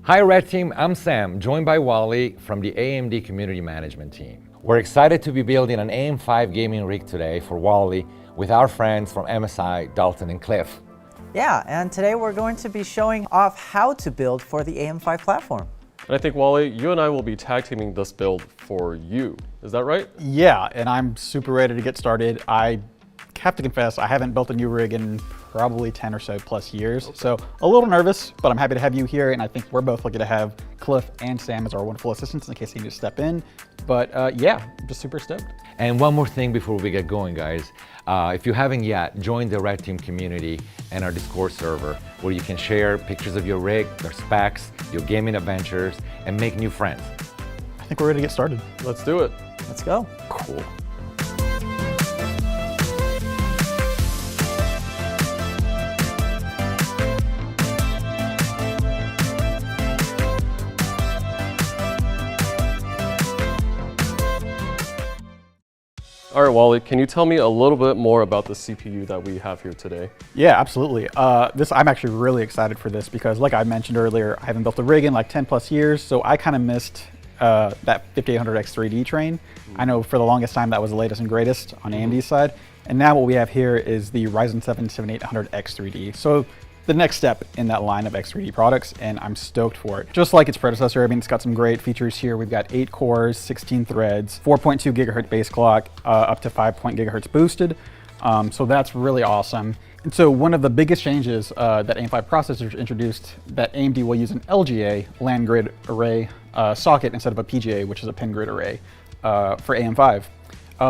Hi Red Team, I'm Sam, joined by Wally from the AMD Community Management Team. We're excited to be building an AM5 gaming rig today for Wally with our friends from MSI, Dalton and Cliff. Yeah, and today we're going to be showing off how to build for the AM5 platform. And I think, Wally, you and I will be tag teaming this build for you. Is that right? Yeah, and I'm super ready to get started. I have to confess, I haven't built a new rig in probably 10 or so plus years. Okay. So a little nervous, but I'm happy to have you here. And I think we're both lucky to have Cliff and Sam as our wonderful assistants in case they need to step in. But yeah, just super stoked. And one more thing before we get going, guys. If you haven't yet, join the Red Team community and our Discord server where you can share pictures of your rig, your specs, your gaming adventures, and make new friends. I think we're ready to get started. Let's do it. Let's go. Cool. All right, Wally, can you tell me a little bit more about the CPU that we have here today? Yeah, absolutely. I'm actually really excited for this because like I mentioned earlier, I haven't built a rig in like 10 plus years. So I kind of missed that 5800X3D train. I know for the longest time that was the latest and greatest on AMD's side. And now what we have here is the Ryzen 7 7800X3D. So the next step in that line of X3D products, and I'm stoked for it. Just like its predecessor, I mean, it's got some great features here. We've got 8 cores, 16 threads, 4.2 gigahertz base clock, up to 5 gigahertz boosted. So that's really awesome. And so one of the biggest changes that AM5 processors introduced that AMD will use an LGA, land grid array socket instead of a PGA, which is a pin grid array for AM5.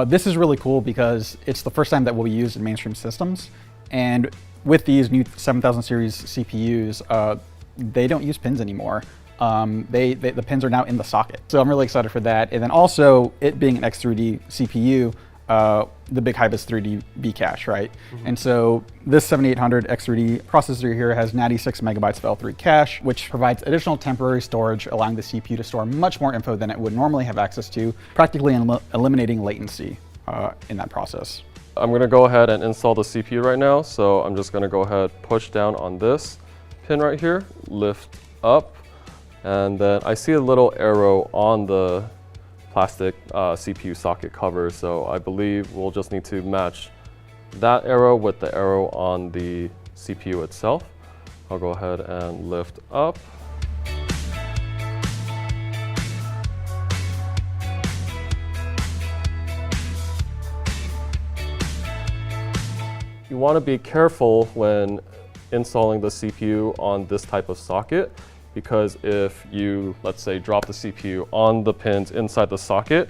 This is really cool because it's the first time that will be used in mainstream systems. And with these new 7000 series CPUs, they don't use pins anymore. The pins are now in the socket. So I'm really excited for that. And then also, it being an X3D CPU, the big hype is 3D B cache, right? And so this 7800 X3D processor here has 96 megabytes of L3 cache, which provides additional temporary storage, allowing the CPU to store much more info than it would normally have access to, practically eliminating latency in that process. I'm going to go ahead and install the CPU right now. So I'm just going to go ahead, push down on this pin right here, lift up, and then I see a little arrow on the plastic CPU socket cover. So I believe we'll just need to match that arrow with the arrow on the CPU itself. I'll go ahead and lift up. You want to be careful when installing the CPU on this type of socket, because if you, let's say, drop the CPU on the pins inside the socket,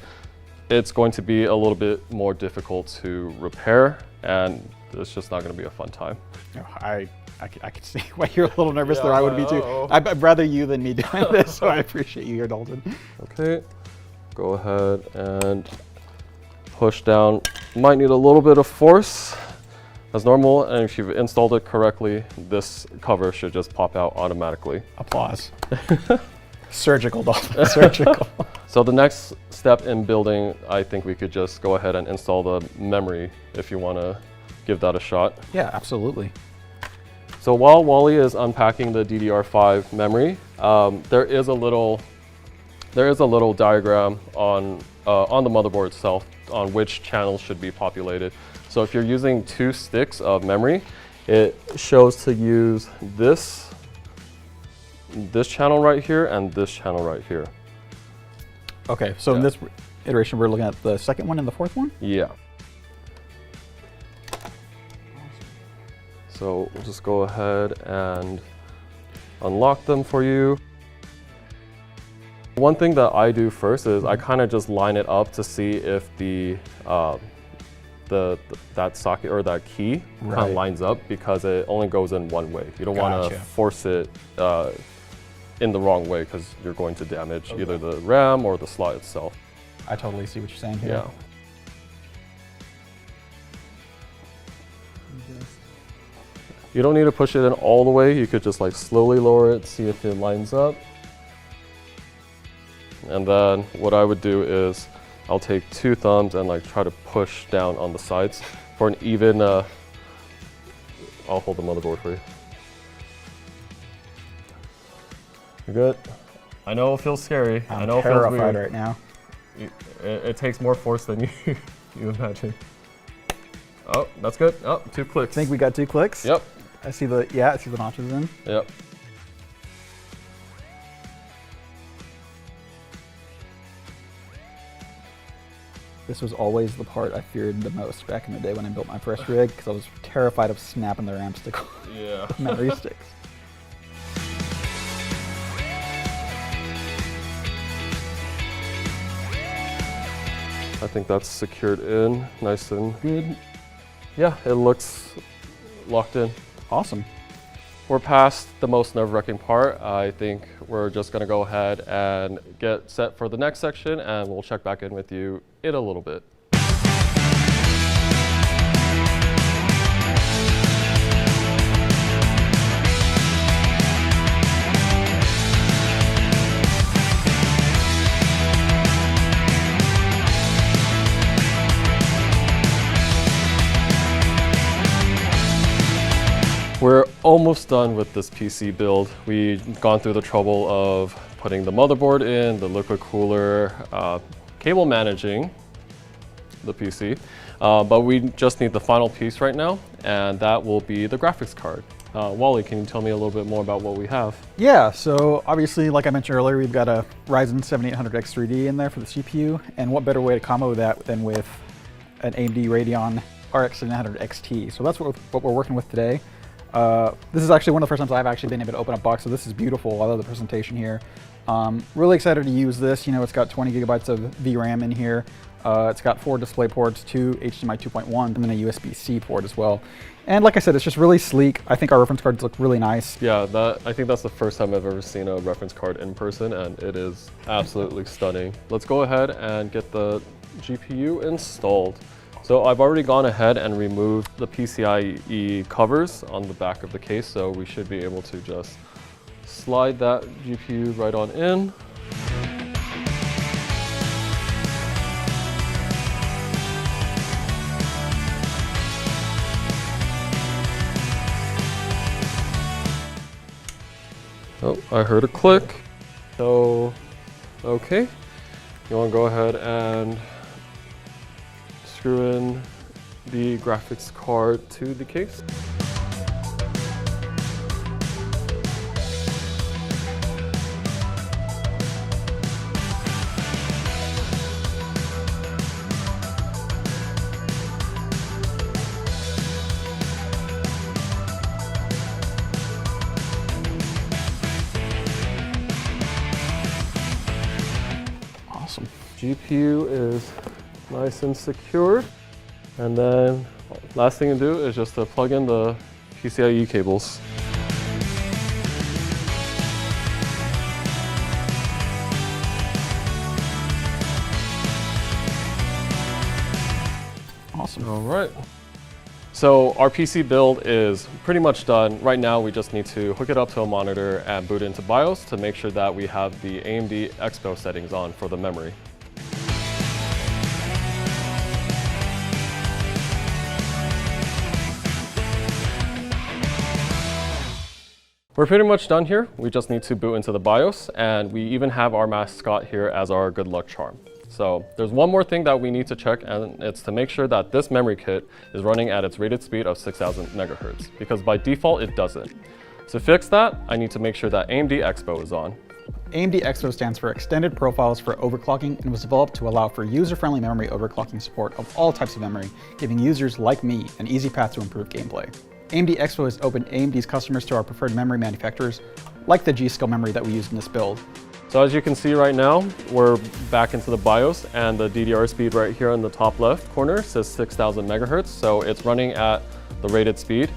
it's going to be a little bit more difficult to repair, and it's just not going to be a fun time. I can see why you're a little nervous there. I would be too. I'd rather you than me doing this, so I appreciate you here, Dalton. Okay, go ahead and push down. Might need a little bit of force as normal, and if you've installed it correctly, this cover should just pop out automatically. Applause. Surgical, Dalton, surgical. So the next step in building, I think we could just go ahead and install the memory if you want to give that a shot. Yeah, absolutely. So while Wally is unpacking the DDR5 memory, there is a little diagram on the motherboard itself on which channels should be populated. So if you're using 2 sticks of memory, it shows to use this channel right here and this channel right here. Okay, so in this iteration, we're looking at the second one and the fourth one? Yeah. So we'll just go ahead and unlock them for you. One thing that I do first is I kind of just line it up to see if that socket or that key kind of lines up, because it only goes in one way. You don't want to force it in the wrong way, because you're going to damage either the RAM or the slot itself. I totally see what you're saying here. Yeah. You don't need to push it in all the way. You could just like slowly lower it, see if it lines up. And then what I would do is I'll take 2 thumbs and like try to push down on the sides for an even, I'll hold the motherboard for you. You're good. I know it feels scary. I know it feels terrified weird. right now. It takes more force than you imagine. Oh, that's good. Oh, 2 clicks. I think we got 2 clicks. Yep. I see the notches in. Yep. This was always the part I feared the most back in the day when I built my first rig, because I was terrified of snapping the RAM stick Yeah. memory sticks. I think that's secured in nice and good. Yeah, it looks locked in. Awesome. We're past the most nerve-wracking part. I think we're just gonna go ahead and get set for the next section, and we'll check back in with you in a little bit. We're almost done with this PC build. We've gone through the trouble of putting the motherboard in, the liquid cooler, cable managing the PC, but we just need the final piece right now, and that will be the graphics card. Wally, can you tell me a little bit more about what we have? Yeah, so obviously, like I mentioned earlier, we've got a Ryzen 7800 X3D in there for the CPU, and what better way to combo that than with an AMD Radeon RX 7900 XT. So that's what we're working with today. This is actually one of the first times I've actually been able to open a box, so this is beautiful. I love the presentation here. Really excited to use this. You know, it's got 20 gigabytes of VRAM in here. It's got 4 display ports, 2 HDMI 2.1, and then a USB-C port as well. And like I said, it's just really sleek. I think our reference cards look really nice. Yeah, I think that's the first time I've ever seen a reference card in person, and it is absolutely stunning. Let's go ahead and get the GPU installed. So I've already gone ahead and removed the PCIe covers on the back of the case, so we should be able to just slide that GPU right on in. Oh, I heard a click. So, okay. You want to go ahead and screw in the graphics card to the case. Awesome. GPU is nice and secured. And then last thing to do is just to plug in the PCIe cables. Awesome. All right. So our PC build is pretty much done. Right now we just need to hook it up to a monitor and boot into BIOS to make sure that we have the AMD Expo settings on for the memory. We're pretty much done here. We just need to boot into the BIOS, and we even have our mascot here as our good luck charm. So there's one more thing that we need to check, and it's to make sure that this memory kit is running at its rated speed of 6,000 megahertz, because by default it doesn't. To fix that, I need to make sure that AMD Expo is on. AMD Expo stands for Extended Profiles for Overclocking and was developed to allow for user-friendly memory overclocking support of all types of memory, giving users like me an easy path to improve gameplay. AMD Expo has opened AMD's customers to our preferred memory manufacturers, like the G-Skill memory that we used in this build. So as you can see right now, we're back into the BIOS, and the DDR speed right here in the top left corner says 6,000 megahertz, so it's running at the rated speed.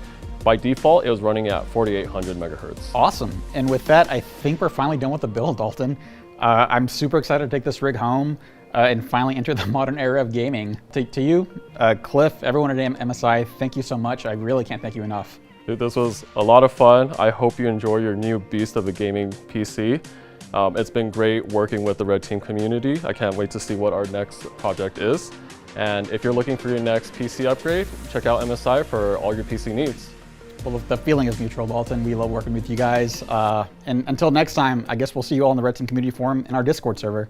By default, it was running at 4,800 megahertz. Awesome. And with that, I think we're finally done with the build, Dalton. I'm super excited to take this rig home and finally enter the modern era of gaming. To you, Cliff, everyone at MSI, thank you so much. I really can't thank you enough. Dude, this was a lot of fun. I hope you enjoy your new beast of a gaming PC. It's been great working with the Red Team community. I can't wait to see what our next project is. And if you're looking for your next PC upgrade, check out MSI for all your PC needs. Well, the feeling is mutual, Dalton. We love working with you guys. And until next time, I guess we'll see you all in the Red Team Community Forum and our Discord server.